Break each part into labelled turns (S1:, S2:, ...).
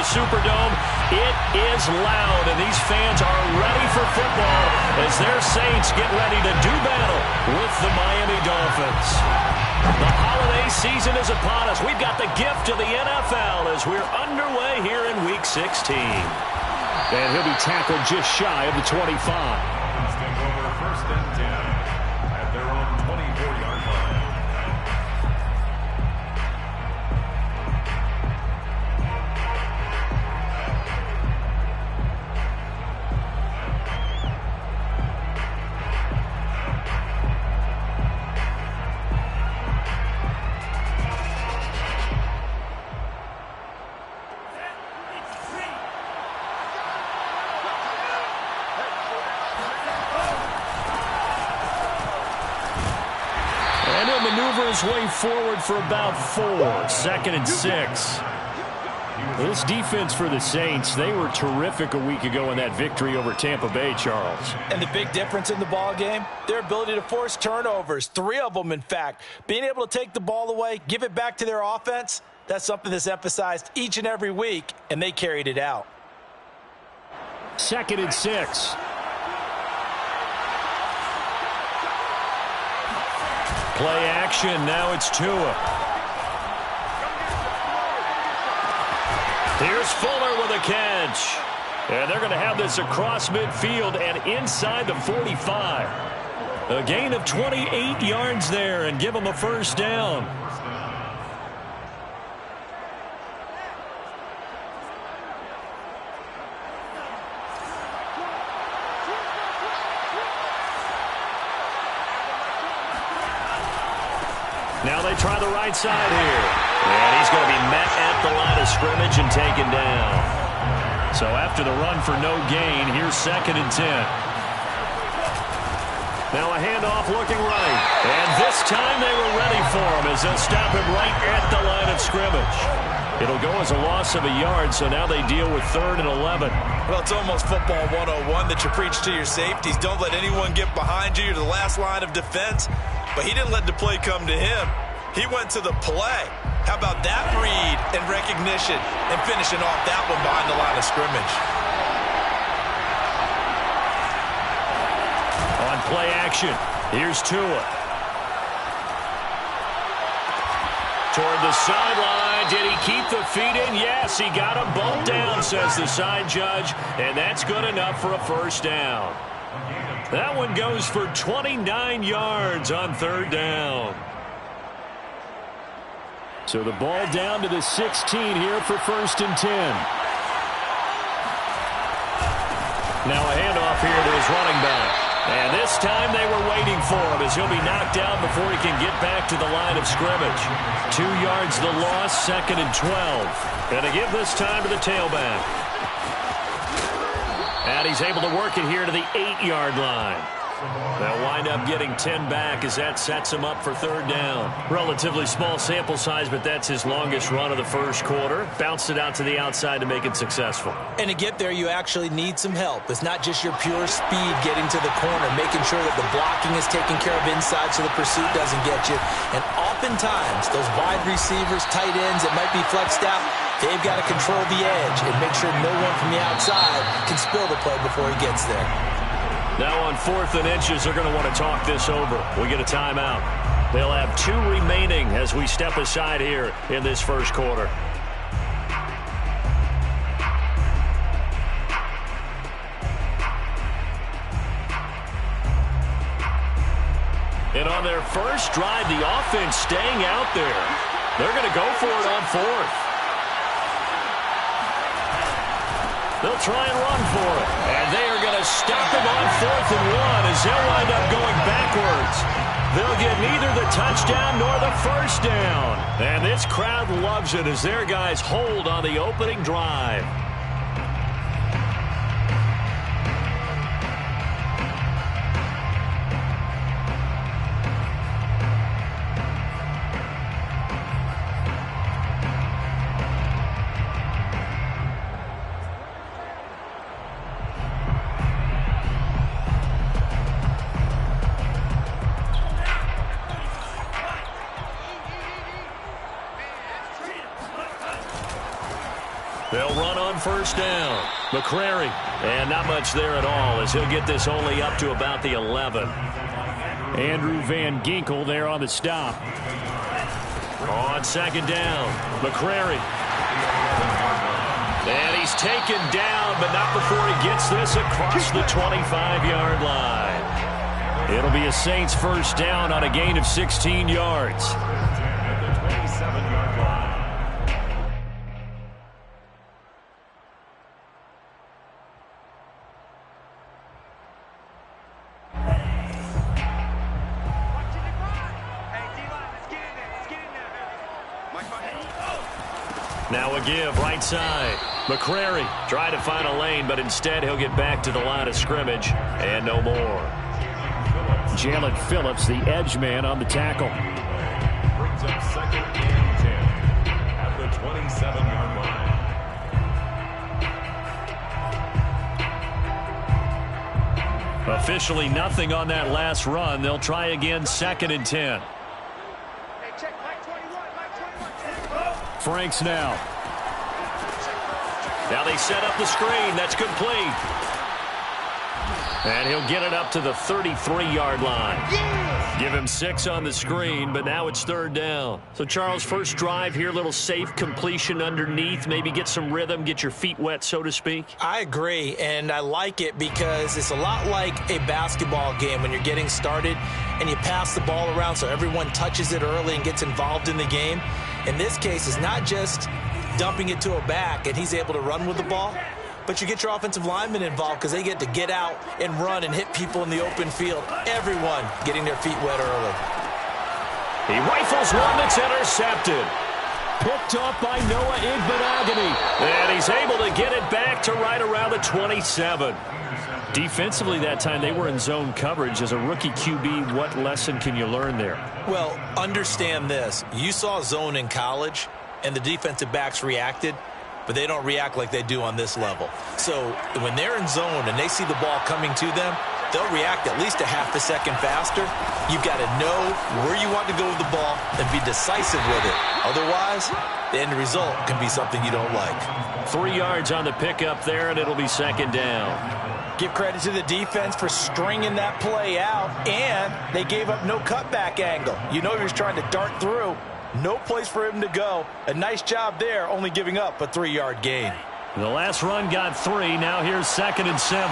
S1: the Superdome. It is loud, and these fans are ready for football as their Saints get ready to do battle with the Miami Dolphins. The holiday season is upon us. We've got the gift of the NFL as we're underway here in Week 16. And he'll be tackled just shy of the 25.
S2: Stand over 1st and 10 at their own 24-yard line.
S1: Maneuver his way forward for about 4. 2nd and 6. This defense for the Saints, they were terrific a week ago in that victory over Tampa Bay, Charles.
S3: And the big difference in the ball game, their ability to force turnovers, 3 of them, in fact. Being able to take the ball away, give it back to their offense, that's something that's emphasized each and every week, and they carried it out.
S1: 2nd and 6. Play action. Now it's Tua. Here's Fuller with a catch. And they're going to have this across midfield and inside the 45. A gain of 28 yards there and give them a 1st down. Now they try the right side here. And he's going to be met at the line of scrimmage and taken down. So after the run for no gain, here's 2nd and 10. Now a handoff looking right. And this time they were ready for him as they'll stop him right at the line of scrimmage. It'll go as a loss of a yard, so now they deal with 3rd and 11.
S3: Well, it's almost football 101 that you preach to your safeties. Don't let anyone get behind you. You're the last line of defense. But he didn't let the play come to him. He went to the play. How about that read and recognition and finishing off that one behind the line of scrimmage?
S1: On play action, here's Tua. Toward the sideline. Did he keep the feet in? Yes, he got him both down, says the side judge. And that's good enough for a 1st down. That one goes for 29 yards on 3rd down. So the ball down to the 16 here for 1st and 10. Now a handoff here to his running back. And this time they were waiting for him as he'll be knocked down before he can get back to the line of scrimmage. 2 yards the loss, 2nd and 12. And to give this time to the tailback. And he's able to work it here to the 8-yard line. They'll wind up getting 10 back as that sets him up for 3rd down. Relatively small sample size, but that's his longest run of the 1st quarter. Bounced it out to the outside to make it successful.
S3: And to get there, you actually need some help. It's not just your pure speed getting to the corner, making sure that the blocking is taken care of inside so the pursuit doesn't get you. And oftentimes, those wide receivers, tight ends that might be flexed out, they've got to control the edge and make sure no one from the outside can spill the play before he gets there.
S1: Now on 4th and inches, they're going to want to talk this over. We get a timeout. They'll have 2 remaining as we step aside here in this 1st quarter. And on their first drive, the offense staying out there. They're going to go for it on 4th. They'll try and run for it. And they are going to stop him on 4th and 1 as they'll wind up going backwards. They'll get neither the touchdown nor the 1st down. And this crowd loves it as their guys hold on the opening drive. They'll run on first down. McCrary. And not much there at all as he'll get this only up to about the 11.
S4: Andrew Van Ginkel there on the stop.
S1: On second down, McCrary. And he's taken down, but not before he gets this across the 25-yard line.
S4: It'll be a Saints first down on a gain of 16 yards.
S2: At the 27-yard line.
S1: Now a give, right side. McCrary tried to find a lane, but instead he'll get back to the line of scrimmage and no more.
S4: Jalen Phillips, the edge man on the tackle.
S2: Brings up second and 10 at the 27-yard line.
S1: Officially nothing on that last run. They'll try again, second and 10.
S4: Franks now.
S1: Now they set up the screen. That's complete. And he'll get it up to the 33-yard line. Give him 6 on the screen, but now it's third down. So, Charles, first drive here, little safe completion underneath. Maybe get some rhythm, get your feet wet, so to speak.
S3: I agree, and I like it because it's a lot like a basketball game when you're getting started and you pass the ball around so everyone touches it early and gets involved in the game. In this case, it's not just dumping it to a back and he's able to run with the ball, but you get your offensive linemen involved because they get to get out and run and hit people in the open field. Everyone getting their feet wet early.
S1: He rifles one that's intercepted.
S4: Picked off by Noah Igbinoghene.
S1: And he's able to get it back to right around the 27.
S4: Defensively that time, they were in zone coverage. As a rookie QB, what lesson can you learn there?
S3: Well, understand this. You saw zone in college, and the defensive backs reacted, but they don't react like they do on this level. So when they're in zone and they see the ball coming to them, they'll react at least a half a second faster. You've got to know where you want to go with the ball and be decisive with it. Otherwise, the end result can be something you don't like.
S1: 3 yards on the pickup there, and it'll be second down.
S3: Give credit to the defense for stringing that play out, and they gave up no cutback angle. You know he was trying to dart through. No place for him to go. A nice job there, only giving up a 3-yard gain.
S1: The last run got 3. Now here's second and 7.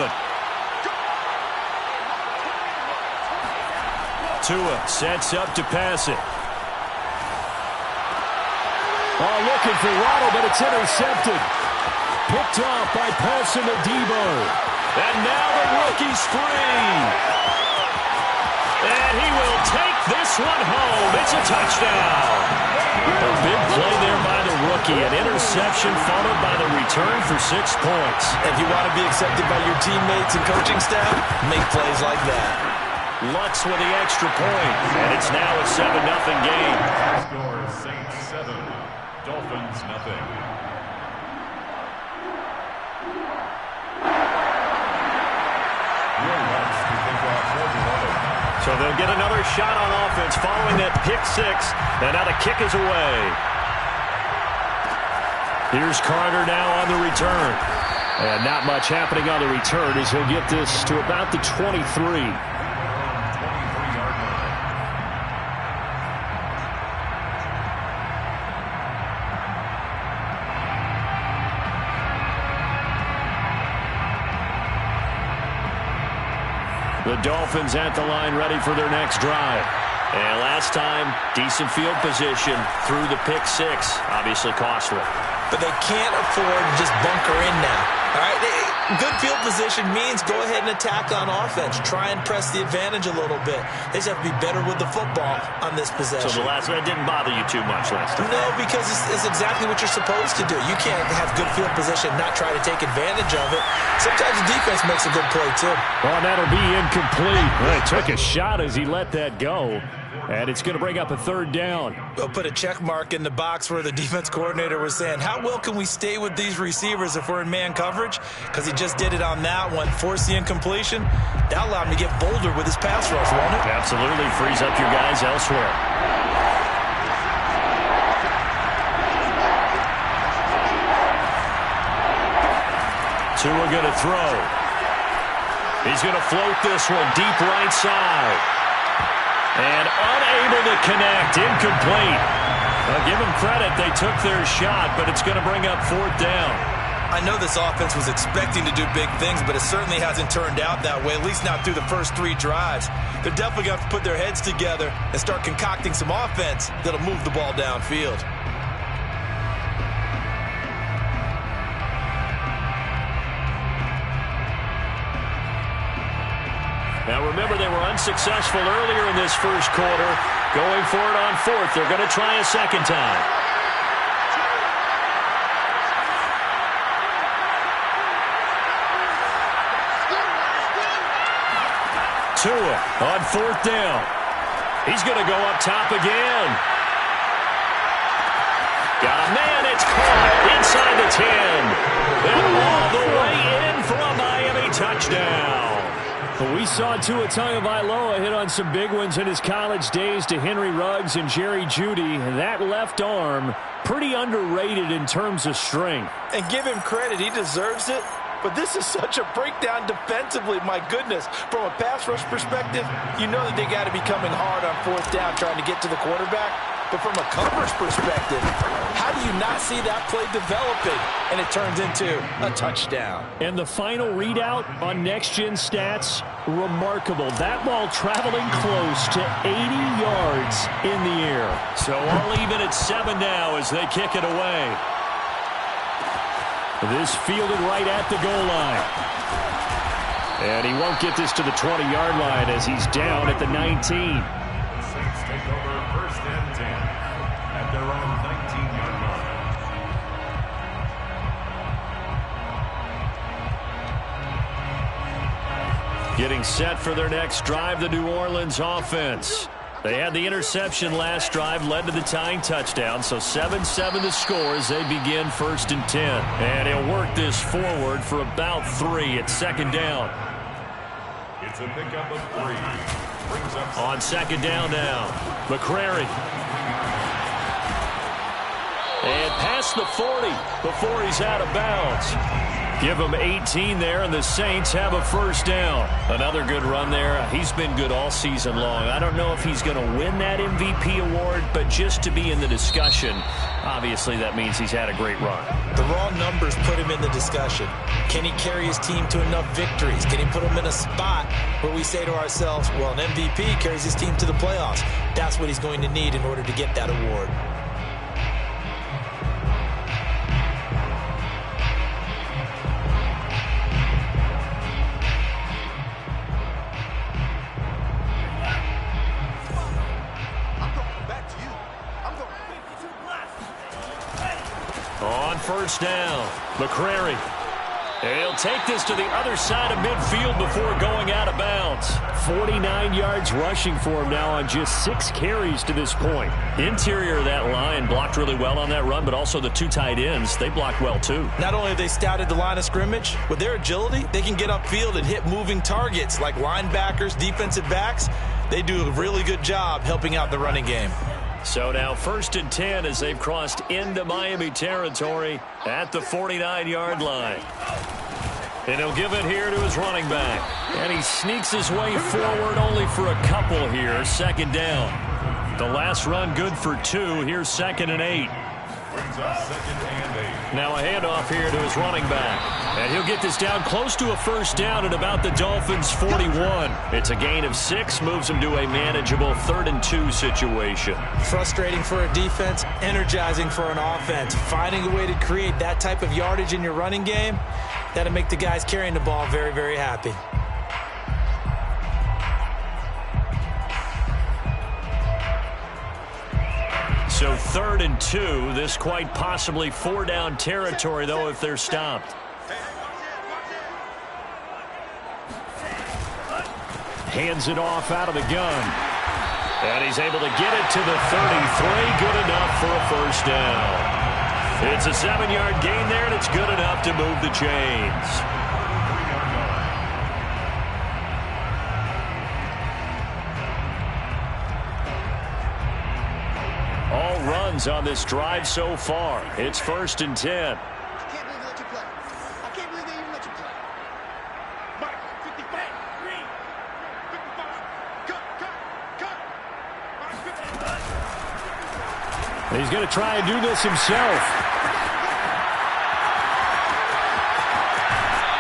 S1: Tua sets up to pass it.
S4: Oh, looking for Waddle, but it's intercepted. Picked off by Paulson Adebo.
S1: And now the rookie's free. And he will take this one home. It's a touchdown. A big play there by the rookie. An interception followed by the return for 6 points.
S3: If you want to be accepted by your teammates and coaching staff, make plays like that.
S1: Lutz with the extra point. And it's now a 7-0 game.
S2: Score Saints 7, Dolphins 0.
S1: So they'll get another shot on offense following that pick 6. And now the kick is away. Here's Carter now on the return. And not much happening on the return as he'll get this to about the 23. The Dolphins at the line ready for their next drive. And last time, decent field position through the pick 6. Obviously costly.
S3: But they can't afford to just bunker in now. All right, good field position means go ahead and attack on offense. Try and press the advantage a little bit. They just have to be better with the football on this possession.
S1: So the last one didn't bother you too much last time?
S3: No, because it's exactly what you're supposed to do. You can't have good field position and not try to take advantage of it. Sometimes the defense makes a good play, too.
S4: Oh, that'll be incomplete. Well, he took a shot as he let that go. And it's going to bring up a third down.
S3: We'll put a check mark in the box where the defense coordinator was saying, how well can we stay with these receivers if we're in man coverage? Because he just did it on that one, force the incompletion. That allowed him to get bolder with his pass rush, won't it?
S1: Absolutely. Frees up your guys elsewhere. Tua going to throw. He's going to float this one deep right side. And unable to connect. Incomplete. I'll give them credit. They took their shot, but it's going to bring up 4th down.
S3: I know this offense was expecting to do big things, but it certainly hasn't turned out that way, at least not through the first 3 drives. They're definitely going to have to put their heads together and start concocting some offense that'll move the ball downfield.
S1: Now remember, they were unsuccessful earlier in this first quarter. Going for it on 4th. They're going to try a second time. Tua on 4th down. He's going to go up top again. Got a man. It's caught inside the 10. And all the way in for a Miami touchdown.
S4: Well, we saw Tua Tagovailoa hit on some big ones in his college days to Henry Ruggs and Jerry Jeudy. That left arm, pretty underrated in terms of strength.
S3: And give him credit. He deserves it. But this is such a breakdown defensively. My goodness. From a pass rush perspective, you know that they got to be coming hard on 4th down trying to get to the quarterback. But from a coverage perspective, how do you not see that play developing? And it turns into a touchdown.
S4: And the final readout on Next Gen Stats, remarkable. That ball traveling close to 80 yards in the air.
S1: So all even at 7 now as they kick it away.
S4: This fielded right at the goal line. And he won't get this to the 20-yard line as he's down at the 19.
S2: The Saints take over 1st and 10 at their own 19-yard line.
S1: Getting set for their next drive, the New Orleans offense. They had the interception last drive, led to the tying touchdown, so 7-7 the score as they begin 1st and 10. And he'll work this forward for about 3 at 2nd down.
S2: It's a pickup of 3. Brings up
S1: On 2nd down now, McCrary. And past the 40 before he's out of bounds. Give him 18 there, and the Saints have a 1st down. Another good run there. He's been good all season long. I don't know if he's going to win that MVP award, but just to be in the discussion, obviously that means he's had a great run.
S3: The raw numbers put him in the discussion. Can he carry his team to enough victories? Can he put them in a spot where we say to ourselves, well, an MVP carries his team to the playoffs. That's what he's going to need in order to get that award.
S1: On 1st down, McCrary. He'll take this to the other side of midfield before going out of bounds.
S4: 49 yards rushing for him now on just 6 carries to this point.
S1: Interior of that line blocked really well on that run, but also the 2 tight ends, they blocked well too.
S3: Not only have they scouted the line of scrimmage, with their agility, they can get upfield and hit moving targets like linebackers, defensive backs. They do a really good job helping out the running game.
S1: So now 1st and 10 as they've crossed into Miami territory at the 49-yard line. And he'll give it here to his running back. And he sneaks his way forward only for a couple here. 2nd down. The last run good for 2. Here's 2nd and 8.
S2: Brings up 2nd and 8.
S1: Now a handoff here to his running back. And he'll get this down close to a 1st down at about the Dolphins' 41. It's a gain of 6, moves him to a manageable 3rd and 2 situation.
S3: Frustrating for a defense, energizing for an offense. Finding a way to create that type of yardage in your running game, that'll make the guys carrying the ball very, very happy.
S1: So 3rd and 2, this quite possibly 4-down territory, though, if they're stopped.
S4: Hands it off out of the gun.
S1: And he's able to get it to the 33. Good enough for a 1st down. It's a 7-yard gain there, and it's good enough to move the chains. All runs on this drive so far. It's 1st and 10.
S5: I can't believe they let you play. I can't believe they even let you
S4: He's going to try and do this himself.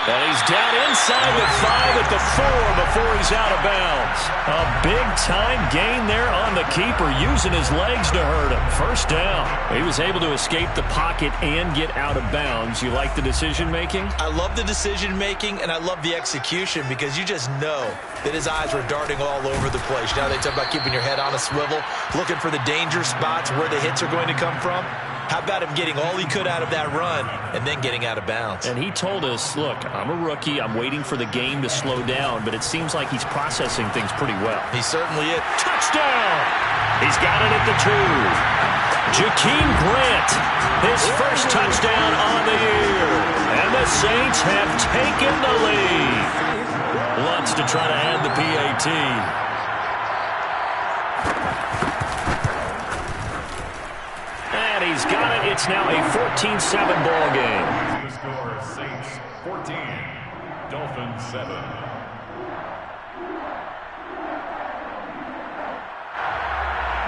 S4: And he's down inside the 5 at the 4 before he's out of bounds. A big-time gain there on the keeper, using his legs to hurt him. First down. He was able to escape the pocket and get out of bounds. You like the decision-making?
S3: I love the decision-making, and I love the execution because you just know that his eyes were darting all over the place. Now they talk about keeping your head on a swivel, looking for the danger spots where the hits are going to come from. How about him getting all he could out of that run and then getting out of bounds?
S4: And he told us, look, I'm a rookie. I'm waiting for the game to slow down, but it seems like he's processing things pretty well.
S3: He certainly is.
S4: Touchdown! He's got it at the 2. Jakeem Grant, his first touchdown on the year. And the Saints have taken the lead. Lutz to try to add the PAT. He's got it. It's now a 14-7 ball game.
S2: The score, Saints 14, Dolphins 7.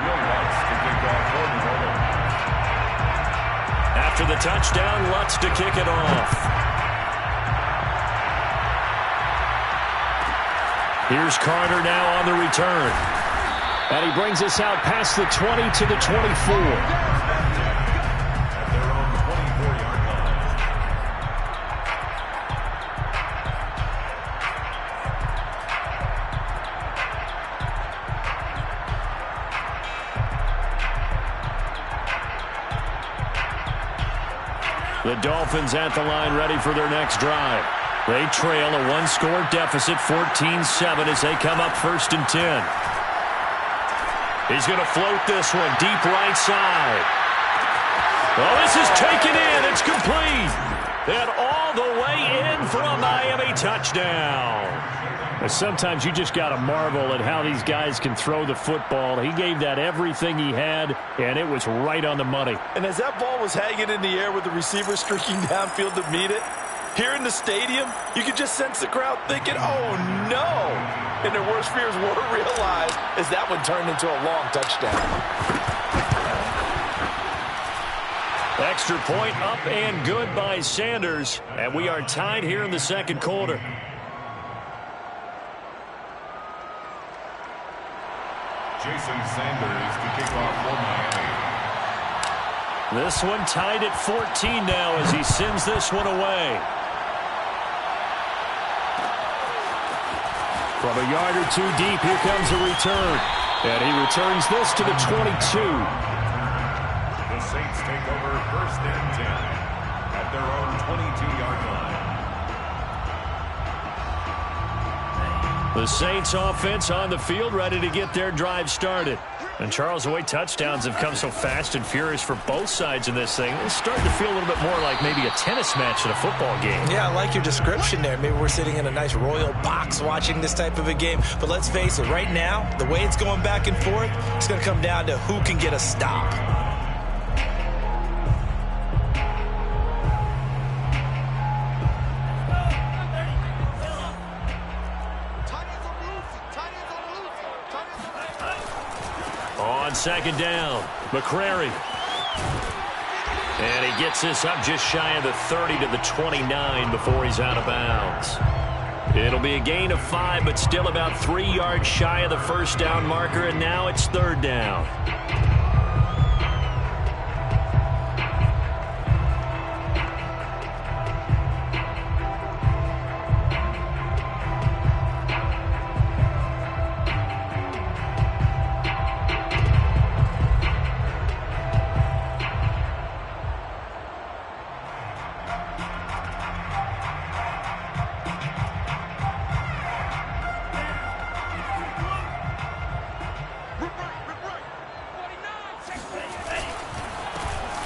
S2: Will Lutz to kick off for New Orleans.
S4: After the touchdown, Lutz to kick it off. Here's Carter now on the return. And he brings us out past the 20 to the 24. The Dolphins at the line, ready for their next drive. They trail a one-score deficit, 14-7, as they come up 1st and 10. He's going to float this one deep right side. Oh, this is taken in. It's complete. And all the way in for a Miami touchdown. Sometimes you just got to marvel at how these guys can throw the football. He gave that everything he had, and it was right on the money.
S3: And as that ball was hanging in the air with the receiver streaking downfield to meet it, here in the stadium, you could just sense the crowd thinking, oh, no. And their worst fears were realized as that one turned into a long touchdown.
S4: Extra point up and good by Sanders. And we are tied here in the second quarter.
S2: Jason Sanders to kick off for Miami.
S4: This one tied at 14 now as he sends this one away. From a yard or two deep, here comes a return. And he returns this to the 22.
S2: The Saints take over 1st and 10 at their own 22-yard line.
S4: The Saints offense on the field, ready to get their drive started. And Charles, the way touchdowns have come so fast and furious for both sides in this thing, it's starting to feel a little bit more like maybe a tennis match in a football game.
S3: Yeah, I like your description there. Maybe we're sitting in a nice royal box watching this type of a game. But let's face it, right now, the way it's going back and forth, it's going to come down to who can get a stop.
S4: On 2nd down, McCrary. And he gets this up just shy of the 30 to the 29 before he's out of bounds. It'll be a gain of 5, but still about 3 yards shy of the first down marker, and now it's 3rd down.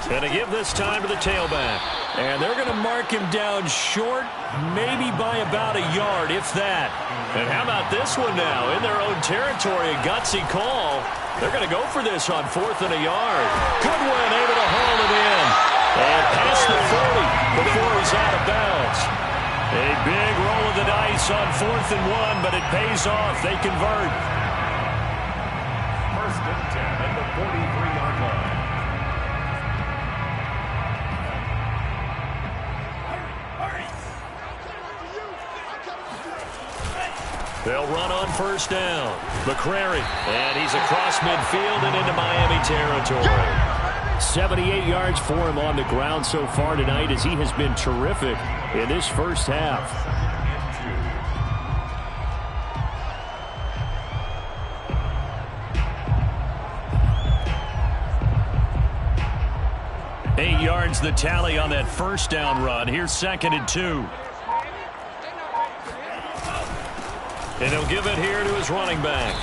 S4: Going to give this time to the tailback. And they're going to mark him down short, maybe by about a yard, if that. And how about this one now? In their own territory, a gutsy call. They're going to go for this on 4th and a yard. Goodwin able to haul it in. And past the 40 before he's out of bounds. A big roll of the dice on 4th and 1, but it pays off. They convert.
S2: 1st and 10 at the 43-yard line.
S4: They'll run on first down. McCrary, and he's across midfield and into Miami territory. 78 yards for him on the ground so far tonight as he has been terrific in this first half. Eight yards the tally on that first down run. Here's 2nd and 2. And he'll give it here to his running back.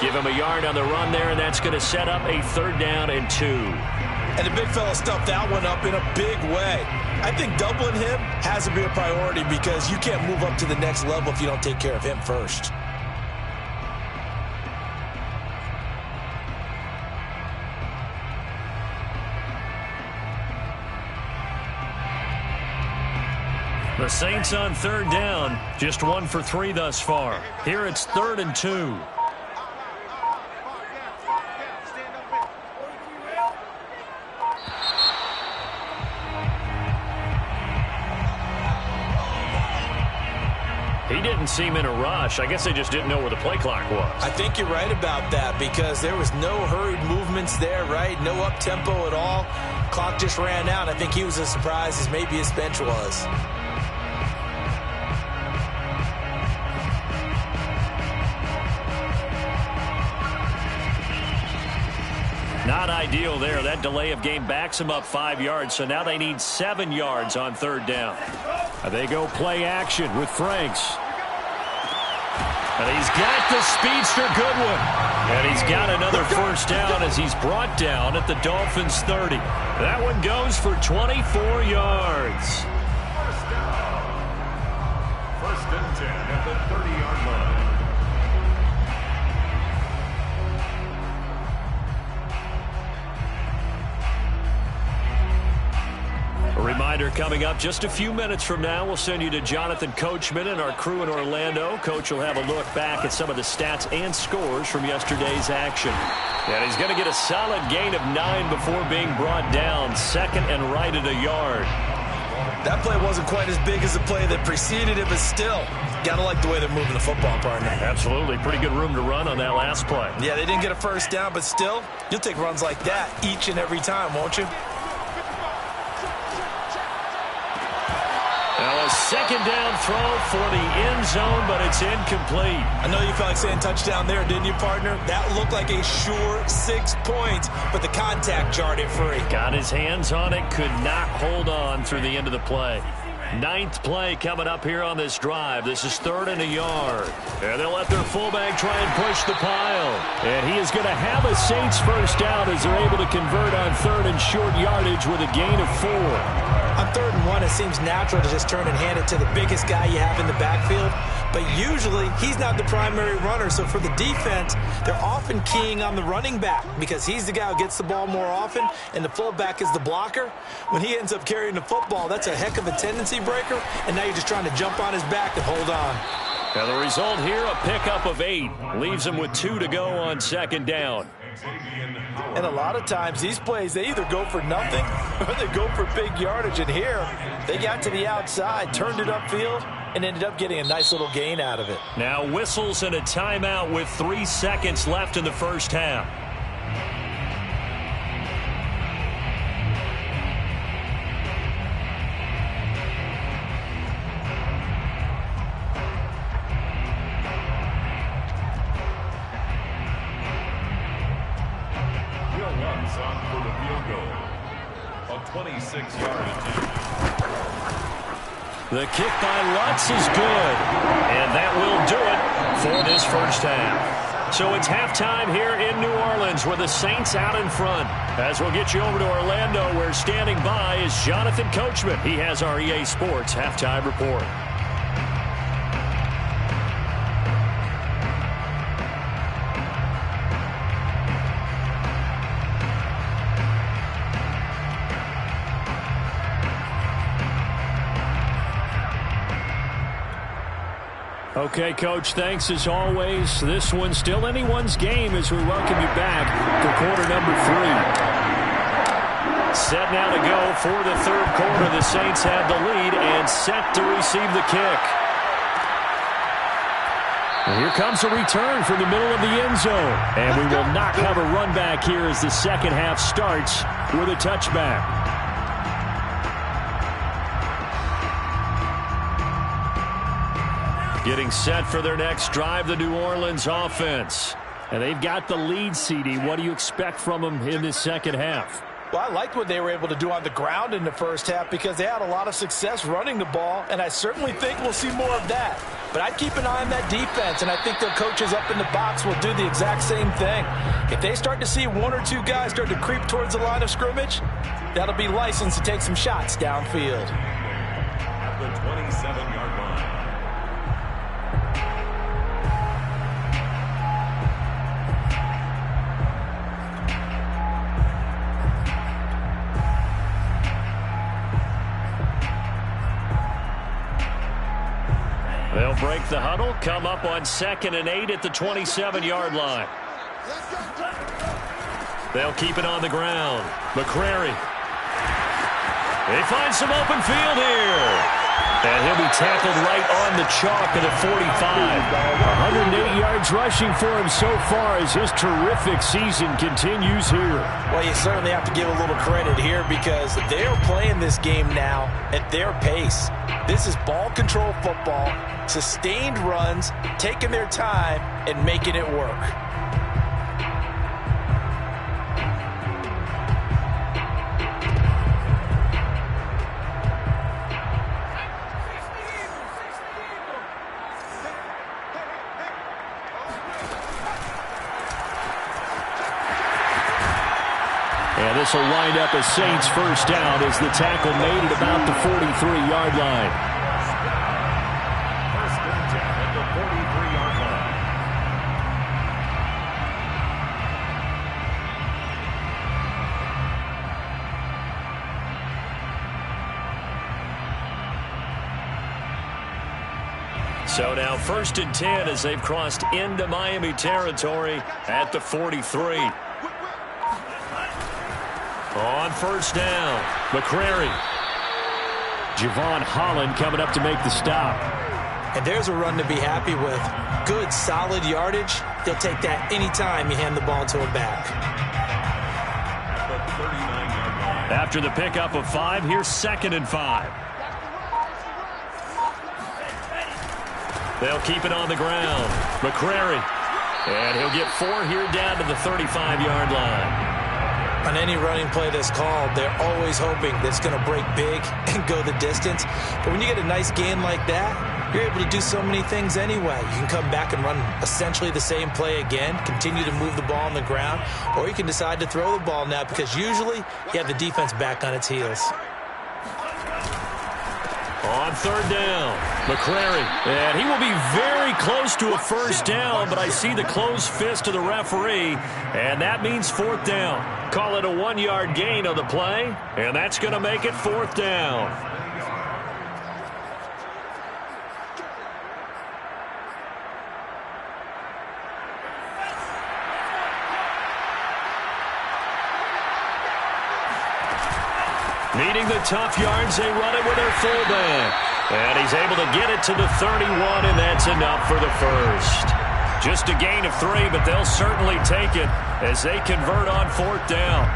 S4: Give him a yard on the run there, and that's going to set up a 3rd down and 2.
S3: And the big fella stuffed that one up in a big way. I think doubling him has to be a priority because you can't move up to the next level if you don't take care of him first.
S4: The Saints on 3rd down, just 1 for 3 thus far. Here it's 3rd and 2. He didn't seem in a rush. I guess they just didn't know where the play clock was.
S3: I think you're right about that because there was no hurried movements there, right? No up-tempo at all. Clock just ran out. I think he was as surprised as maybe his bench was.
S4: Not ideal there. That delay of game backs him up 5 yards, so now they need 7 yards on 3rd down. They go play action with Franks. And he's got the speedster Goodwin. And he's got another first down as he's brought down at the Dolphins' 30. That one goes for 24 yards.
S2: First and 10 at the 30-yard line.
S4: A reminder coming up just a few minutes from now, we'll send you to Jonathan Coachman and our crew in Orlando. Coach will have a look back at some of the stats and scores from yesterday's action. And he's going to get a solid gain of 9 before being brought down. 2nd and right at a yard.
S3: That play wasn't quite as big as the play that preceded it, but still, got to like the way they're moving the football, partner.
S4: Absolutely. Pretty good room to run on that last play.
S3: Yeah, they didn't get a first down, but still, you'll take runs like that each and every time, won't you?
S4: Now a 2nd down throw for the end zone, but it's incomplete.
S3: I know you felt like saying touchdown there, didn't you, partner? That looked like a sure 6 points, but the contact jarred it free.
S4: Got his hands on it, could not hold on through the end of the play. 9th play coming up here on this drive. This is 3rd and a yard. And they'll let their fullback try and push the pile. And he is going to have a Saints first down as they're able to convert on 3rd and short yardage with a gain of 4.
S3: On 3rd and 1, it seems natural to just turn and hand it to the biggest guy you have in the backfield. But usually, he's not the primary runner. So for the defense, they're often keying on the running back because he's the guy who gets the ball more often, and the fullback is the blocker. When he ends up carrying the football, that's a heck of a tendency breaker, and now you're just trying to jump on his back and hold on.
S4: Now the result here, a pickup of 8. Leaves him with 2 to go on 2nd down.
S3: And a lot of times, these plays, they either go for nothing or they go for big yardage. And here, they got to the outside, turned it upfield, and ended up getting a nice little gain out of it.
S4: Now whistles and a timeout with 3 seconds left in the first half.
S2: On for the field goal. A 26-yard attempt.
S4: The kick by Lutz is good. And that will do it for this first half. So it's halftime here in New Orleans with the Saints out in front. As we'll get you over to Orlando, where standing by is Jonathan Coachman. He has our EA Sports halftime report. Okay, Coach, thanks as always. This one's still anyone's game as we welcome you back for quarter number 3. Set now to go for the 3rd quarter. The Saints have the lead and set to receive the kick. And here comes a return from the middle of the end zone. And we will not have a run back here as the second half starts with a touchback. Getting set for their next drive, the New Orleans offense. And they've got the lead, CD. What do you expect from them in this second half?
S3: Well, I liked what they were able to do on the ground in the first half because they had a lot of success running the ball, and I certainly think we'll see more of that. But I'd keep an eye on that defense, and I think their coaches up in the box will do the exact same thing. If they start to see one or two guys start to creep towards the line of scrimmage, that'll be licensed to take some shots downfield.
S2: At the 27-yard line.
S4: They'll break the huddle, come up on 2nd and 8 at the 27-yard line. They'll keep it on the ground. McCrary. They find some open field here. And he'll be tackled right on the chalk at the 45. 108 yards rushing for him so far as his terrific season continues here.
S3: Well, you certainly have to give a little credit here because they're playing this game now at their pace. This is ball control football, sustained runs, taking their time, and making it work.
S4: And this will wind up a Saints first down as the tackle made at about the 43-yard line.
S2: First and 10 at the 43-yard line.
S4: So now 1st and 10 as they've crossed into Miami territory at the 43. On first down, McCrary. Javon Holland coming up to make the stop.
S3: And there's a run to be happy with. Good, solid yardage. They'll take that anytime you hand the ball to him back.
S2: At the 39-yard line.
S4: After the pickup of 5, here's 2nd and 5. They'll keep it on the ground. McCrary. And he'll get 4 here down to the 35-yard line.
S3: On any running play that's called, they're always hoping that it's going to break big and go the distance. But when you get a nice gain like that, you're able to do so many things anyway. You can come back and run essentially the same play again, continue to move the ball on the ground, or you can decide to throw the ball now because usually you have the defense back on its heels.
S4: On 3rd down, McCrary. And he will be very close to a first down, but I see the closed fist of the referee, and that means 4th down. Call it a 1-yard gain on the play, and that's going to make it 4th down. Needing the tough yards, they run it with their fullback. And he's able to get it to the 31, and that's enough for the first. Just a gain of 3, but they'll certainly take it as they convert on 4th down.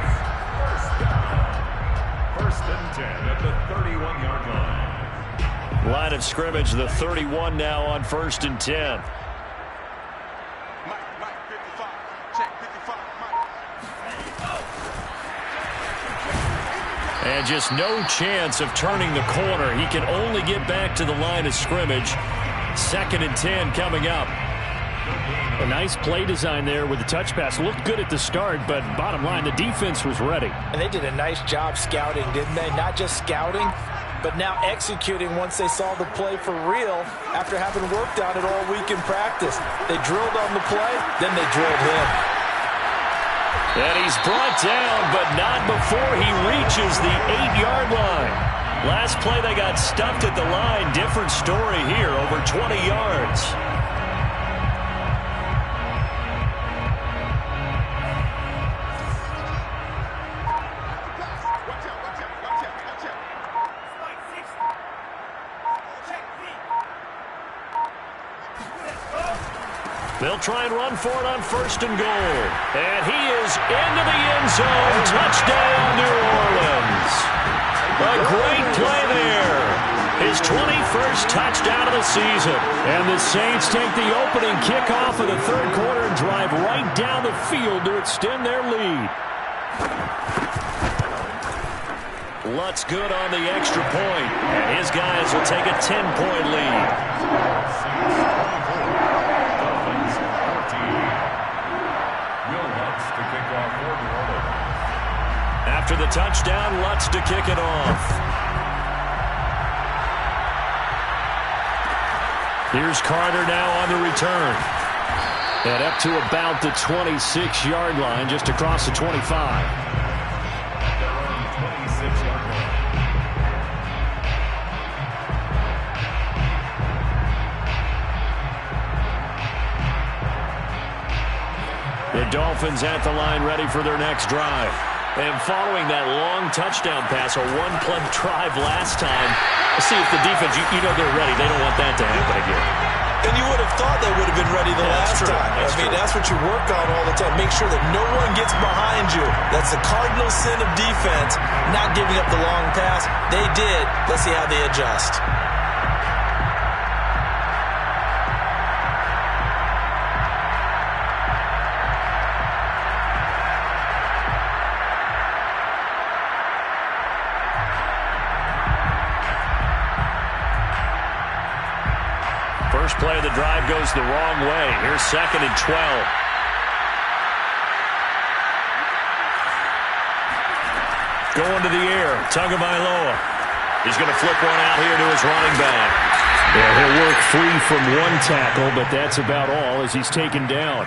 S2: First and 10 at the 31-yard line.
S4: Line of scrimmage, the 31 now on 1st and 10. And just no chance of turning the corner. He can only get back to the line of scrimmage. 2nd and 10 coming up. A nice play design there with the touch pass. Looked good at the start, but bottom line, the defense was ready.
S3: And they did a nice job scouting, didn't they? Not just scouting, but now executing once they saw the play for real after having worked on it all week in practice. They drilled on the play, then they drilled him.
S4: And he's brought down, but not before he reaches the 8-yard line. Last play, they got stuffed at the line. Different story here, over 20 yards. They'll try and run for it on 1st and goal. And he is into the end zone. Touchdown, New Orleans. A great play there. His 21st touchdown of the season. And the Saints take the opening kickoff of the 3rd quarter and drive right down the field to extend their lead. Lutz good on the extra point. And his guys will take a 10-point lead. After the touchdown, Lutz to kick it off. Here's Carter now on the return. And up to about the 26-yard line, just across the 25. The Dolphins at the line ready for their next drive. And following that long touchdown pass, a one-play drive last time, let's see if the defense, you know they're ready. They don't want that to happen again.
S3: And you would have thought they would have been ready the last time. That's what you work on all the time. Make sure that no one gets behind you. That's the cardinal sin of defense, not giving up the long pass. They did. Let's see how they adjust.
S4: First play of the drive goes the wrong way. Here's 2nd and 12. Going to the air. Tagovailoa. He's going to flip one out here to his running back. Yeah, he'll work free from one tackle, but that's about all as he's taken down.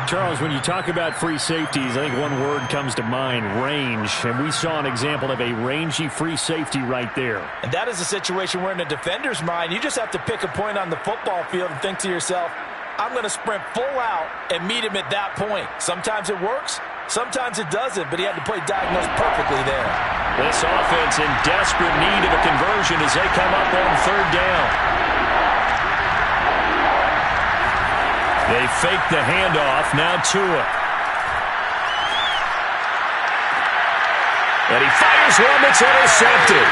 S4: Charles, when you talk about free safeties, I think one word comes to mind, range. And we saw an example of a rangy free safety right there.
S3: And that is a situation where in a defender's mind, you just have to pick a point on the football field and think to yourself, I'm going to sprint full out and meet him at that point. Sometimes it works, sometimes it doesn't, but he had to play diagnosed perfectly there.
S4: This offense in desperate need of a conversion as they come up on 3rd down. They fake the handoff, now Tua. And he fires one that's intercepted.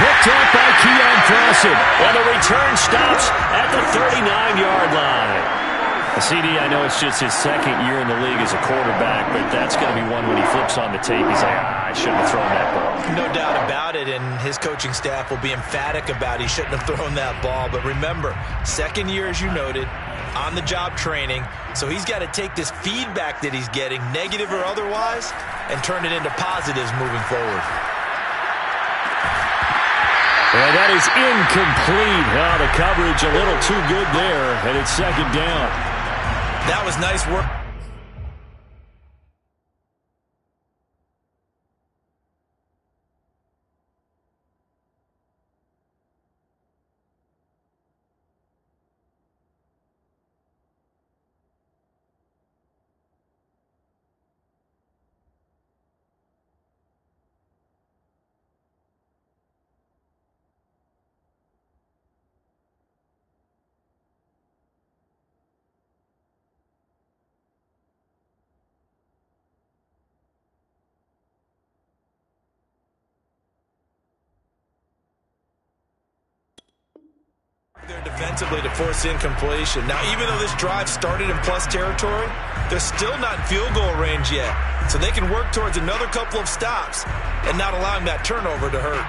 S4: Picked up by Keon Crossen. And the return stops at the 39-yard line. CD, I know it's just his 2nd year in the league as a quarterback, but that's going to be one when he flips on the tape. He's like, I shouldn't have thrown that ball.
S3: No doubt about it, and his coaching staff will be emphatic about he shouldn't have thrown that ball. But remember, 2nd year, as you noted, on-the-job training, so he's got to take this feedback that he's getting, negative or otherwise, and turn it into positives moving forward.
S4: And that is incomplete. Oh, the coverage a little too good there, and it's 2nd down.
S3: That was nice work. There defensively to force incompletion. Now, even though this drive started in plus territory, they're still not in field goal range yet. So they can work towards another couple of stops and not allowing that turnover to hurt.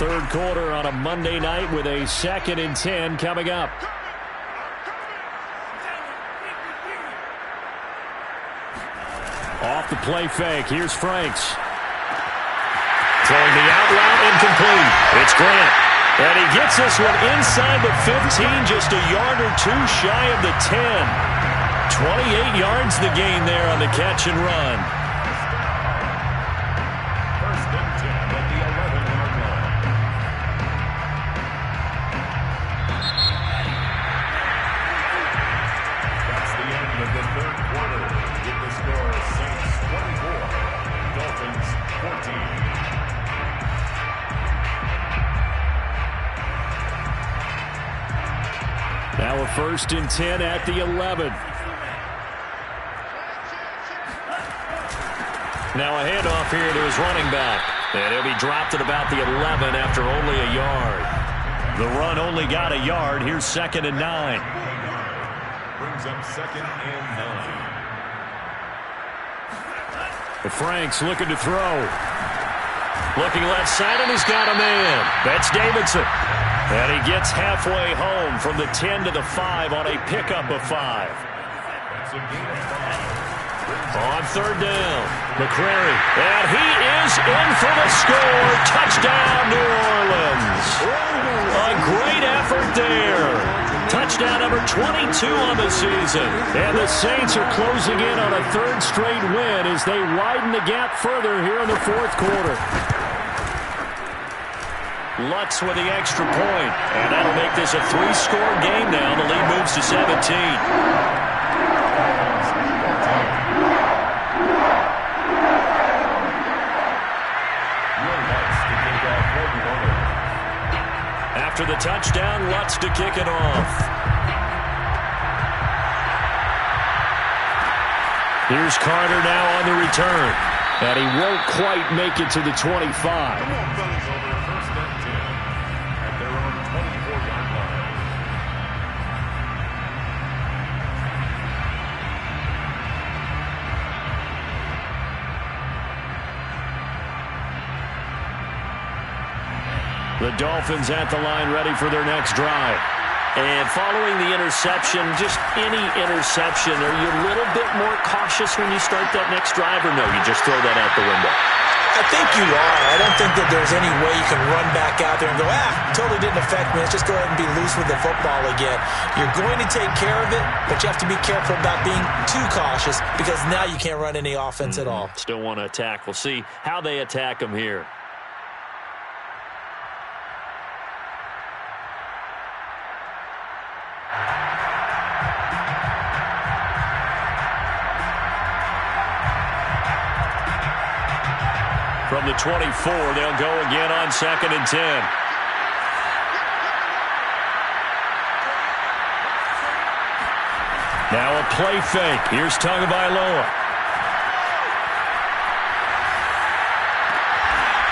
S4: 3rd quarter on a Monday night with a 2nd and 10 coming up. Off the play fake. Here's Franks. Throwing the out route incomplete. It's Grant. And he gets this one inside the 15, just a yard or two shy of the 10. 28 yards the gain there on the catch and run.
S2: 1st and 10 at the 11-yard line. That's the end of the 3rd quarter. With the score, Saints 24, Dolphins 14.
S4: So a 1st and 10 at the 11. Now a handoff here to his running back. And he'll be dropped at about the 11 after only a yard. The run only got a yard. Here's 2nd and 9.
S2: Brings up 2nd and 9.
S4: Frank's looking to throw. Looking left side, and he's got a man. That's Davidson. And he gets halfway home from the 10 to the 5 on a pickup of 5.
S2: That's a gain of 5.
S4: On 3rd down, McCrary. And he is in for the score. Touchdown, New Orleans. A great effort there. Touchdown number 22 on the season. And the Saints are closing in on a 3rd straight win as they widen the gap further here in the 4th quarter. Lutz with the extra point. And that'll make this a 3-score game now. The lead moves to 17. After the touchdown, Lutz to kick it off. Here's Carter now on the return. And he won't quite make it to the 25.
S2: Over 1st and 10 at their own 24-yard line.
S4: The Dolphins at the line ready for their next drive.
S1: And following the interception, just any interception, are you a little bit more cautious when you start that next drive, or no, you just throw that out the window?
S3: I think you are. I don't think that there's any way you can run back out there and go, totally didn't affect me. Let's just go ahead and be loose with the football again. You're going to take care of it, but you have to be careful about being too cautious because now you can't run any offense at all.
S1: Still want to attack. We'll see how they attack them here.
S4: From the 24, they'll go again on 2nd and 10. Now a play fake. Here's Tagovailoa.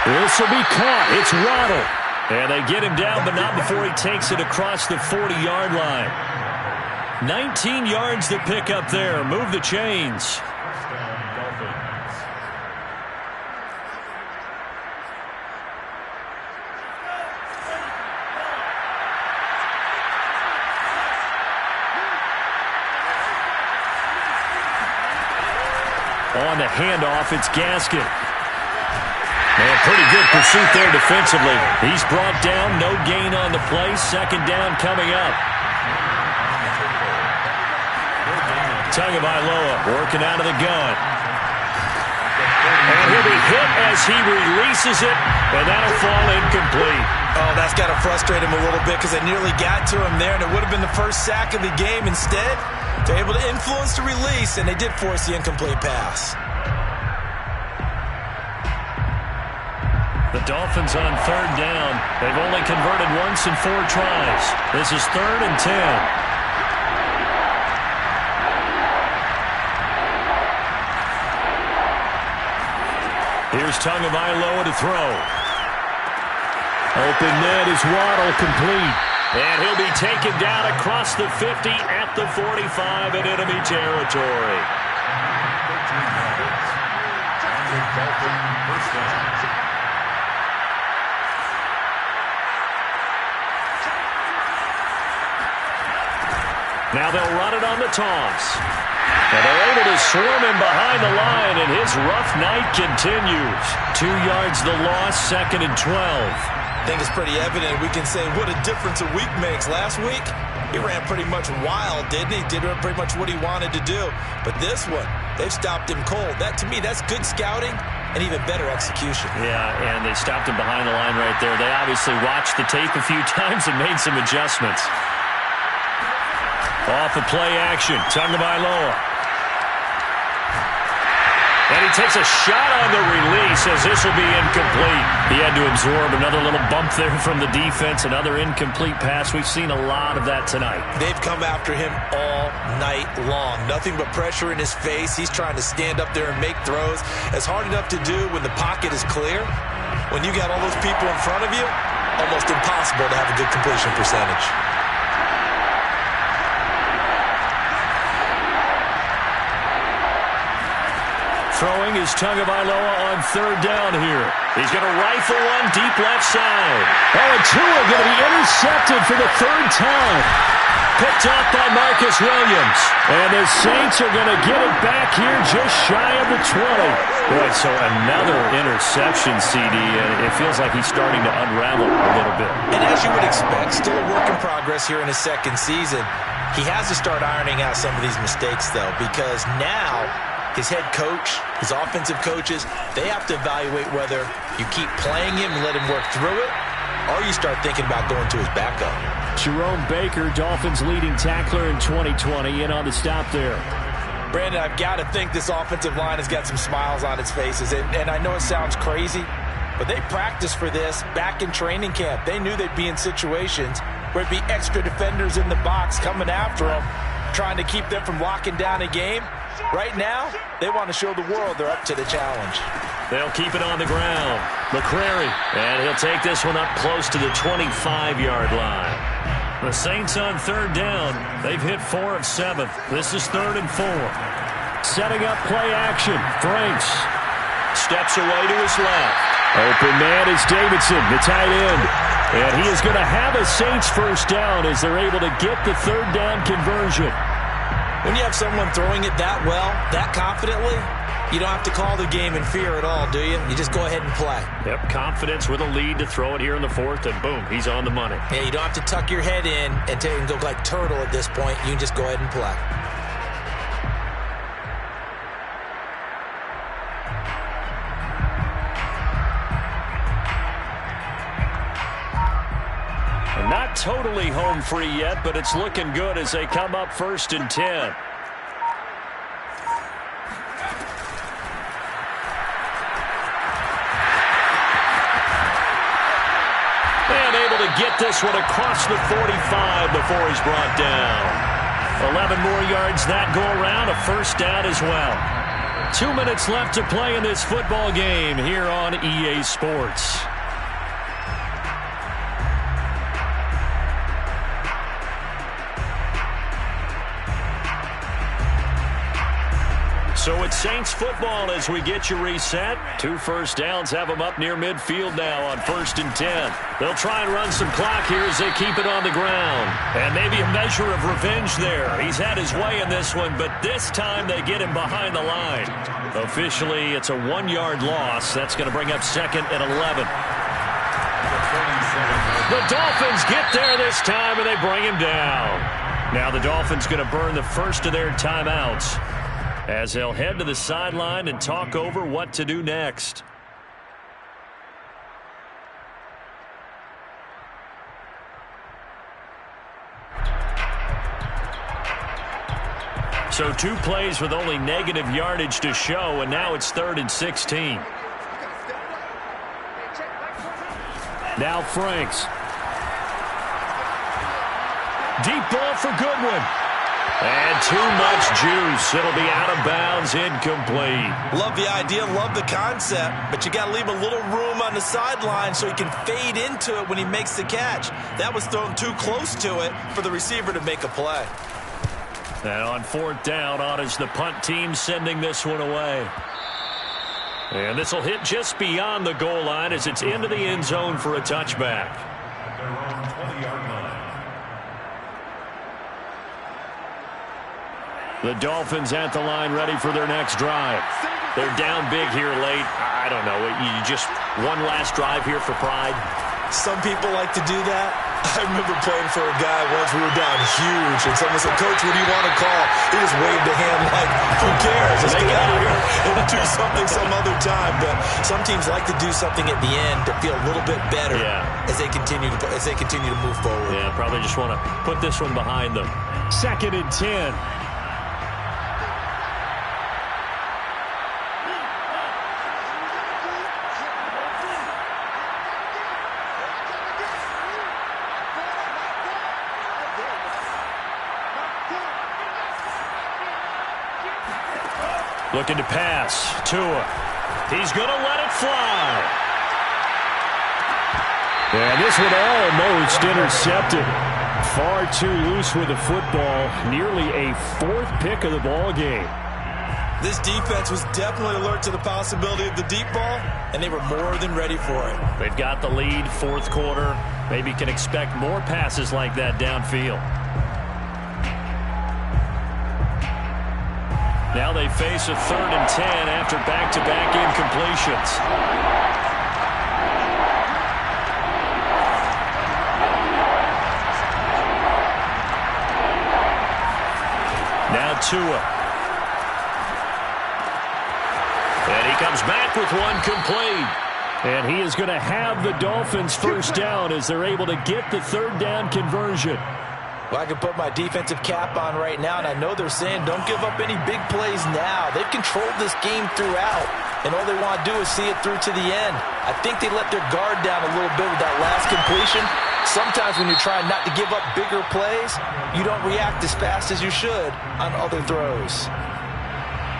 S4: This will be caught. It's Waddle. And they get him down, but not before he takes it across the 40-yard line. 19 yards to pick up there. Move the chains. On the handoff, it's Gaskin. And pretty good pursuit there defensively. He's brought down, no gain on the play. 2nd down coming up. Tagovailoa working out of the gun. And he'll be hit as he releases it, and that'll fall incomplete.
S3: Oh, that's got to frustrate him a little bit because they nearly got to him there, and it would have been the first sack of the game. Instead, they're able to influence the release, and they did force the incomplete pass.
S4: The Dolphins on 3rd down. They've only converted once in 4 tries. This is 3rd and 10. Here's Tagovailoa to throw. Open net is Waddle, complete. And he'll be taken down across the 50 at the 45 in enemy territory. Now they'll run it on the toss. And they're able to swarm him behind the line, and his rough night continues. 2 yards the loss, 2nd and 12.
S3: I think it's pretty evident. We can say what a difference a week makes. Last week, he ran pretty much wild, didn't he? Did pretty much what he wanted to do. But this one, they've stopped him cold. That, to me, that's good scouting and even better execution.
S4: Yeah, and they stopped him behind the line right there. They obviously watched the tape a few times and made some adjustments. Off of play action, Tagovailoa. And he takes a shot on the release as this will be incomplete. He had had to absorb another little bump there from the defense, another incomplete pass. We've seen a lot of that tonight.
S3: They've come after him all night long. Nothing but pressure in his face. He's trying to stand up there and make throws. It's hard enough to do when the pocket is clear. When you got all those people in front of you, almost impossible to have a good completion percentage.
S4: Throwing is Tagovailoa on third down here. He's going to rifle one deep left side. Oh, and Tua going to be intercepted for the third time. Picked up by Marcus Williams. And the Saints are going to get it back here just shy of the 20. Boy, so another interception, CD, and it feels like he's starting to unravel a little bit.
S3: And as you would expect, still a work in progress here in his second season. He has to start ironing out some of these mistakes, though, because now his head coach, his offensive coaches, they have to evaluate whether you keep playing him and let him work through it, or you start thinking about going to his backup.
S4: Jerome Baker, Dolphins leading tackler in 2020, in on the stop there.
S3: Brandon, I've got to think this offensive line has got some smiles on its faces. And I know it sounds crazy, but they practiced for this back in training camp. They knew they'd be in situations where it'd be extra defenders in the box coming after them, trying to keep them from locking down a game. Right now, they want to show the world they're up to the challenge.
S4: They'll keep it on the ground. McCrary, and he'll take this one up close to the 25-yard line. The Saints on third down. They've hit 4 of 7. This is 3rd and 4. Setting up play action. Franks steps away to his left. Open man is Davidson, the tight end. And he is going to have a Saints first down as they're able to get the third down conversion.
S3: When you have someone throwing it that well, that confidently, you don't have to call the game in fear at all, do you? You just go ahead and play.
S4: Yep, confidence with a lead to throw it here in the 4th, and boom, he's on the money.
S3: Yeah, you don't have to tuck your head in and go like turtle at this point. You can just go ahead and play.
S4: Not totally home free yet, but it's looking good as they come up 1st and 10. And able to get this one across the 45 before he's brought down. 11 more yards that go around, a first down as well. 2 minutes left to play in this football game here on EA Sports. So it's Saints football as we get you reset. 2 first downs have them up near midfield now on 1st and 10. They'll try and run some clock here as they keep it on the ground. And maybe a measure of revenge there. He's had his way in this one, but this time they get him behind the line. Officially, it's a 1-yard loss. That's going to bring up 2nd and 11. The Dolphins get there this time, and they bring him down. Now the Dolphins going to burn the first of their timeouts as they'll head to the sideline and talk over what to do next. So 2 plays with only negative yardage to show, and now it's 3rd and 16. Now Franks. Deep ball for Goodwin. And too much juice. It'll be out of bounds, incomplete.
S3: Love the idea, love the concept, but you got to leave a little room on the sideline so he can fade into it when he makes the catch. That was thrown too close to it for the receiver to make a play.
S4: And on 4th down, on is the punt team sending this one away. And this will hit just beyond the goal line as it's into the end zone for a touchback.
S2: Their own 20-yard line.
S4: The Dolphins at the line ready for their next drive. They're down big here late. I don't know. You just one last drive here for pride.
S3: Some people like to do that. I remember playing for a guy once. We were down huge, and someone said, "Coach, what do you want to call?" He just waved a hand like, "Who cares? Let's get out of here and do something some other time." But some teams like to do something at the end to feel a little bit better as they continue to move forward.
S4: Yeah, probably just want to put this one behind them. 2nd and 10. Looking to pass. Tua. He's going to let it fly. And this one almost intercepted. Far too loose with the football. Nearly a 4th pick of the ball game.
S3: This defense was definitely alert to the possibility of the deep ball, and they were more than ready for it.
S4: They've got the lead, 4th quarter. Maybe can expect more passes like that downfield. Now they face a 3rd and 10 after back-to-back incompletions. Now Tua. And he comes back with one complete. And he is going to have the Dolphins first down as they're able to get the 3rd down conversion.
S3: Well, I can put my defensive cap on right now, and I know they're saying don't give up any big plays now. They've controlled this game throughout, and all they want to do is see it through to the end. I think they let their guard down a little bit with that last completion. Sometimes when you're trying not to give up bigger plays, you don't react as fast as you should on other throws.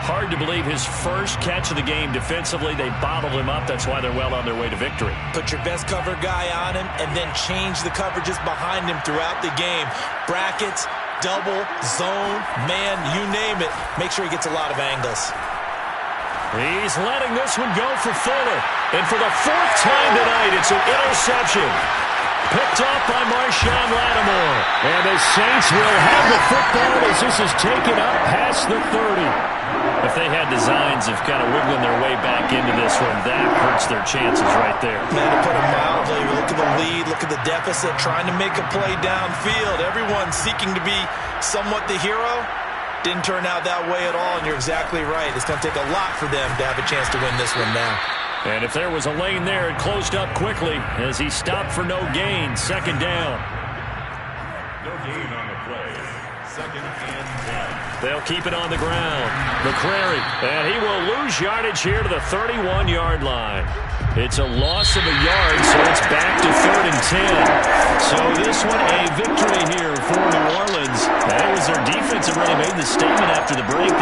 S4: Hard to believe his first catch of the game defensively. They bottled him up. That's why they're well on their way to victory.
S3: Put your best cover guy on him and then change the coverages behind him throughout the game. Brackets, double, zone, man, you name it. Make sure he gets a lot of angles.
S4: He's letting this one go for Fuller. And for the 4th time tonight, it's an interception. Picked off by Marshawn Lattimore. And the Saints will have the football as this is taken up past the 30. If they had designs of kind of wiggling their way back into this one, that hurts their chances right there.
S3: Man, to put it mildly, look at the lead, look at the deficit, trying to make a play downfield. Everyone seeking to be somewhat the hero. Didn't turn out that way at all, and you're exactly right. It's going to take a lot for them to have a chance to win this one now.
S4: And if there was a lane there, it closed up quickly as he stopped for no gain. 2nd down.
S2: No gain on the play. 2nd and 10.
S4: They'll keep it on the ground. McCrary, and he will lose yardage here to the 31-yard line. It's a loss of a yard, so it's back to 3rd and 10. So this one a victory here for New Orleans. That was their defense that really made the statement after the break.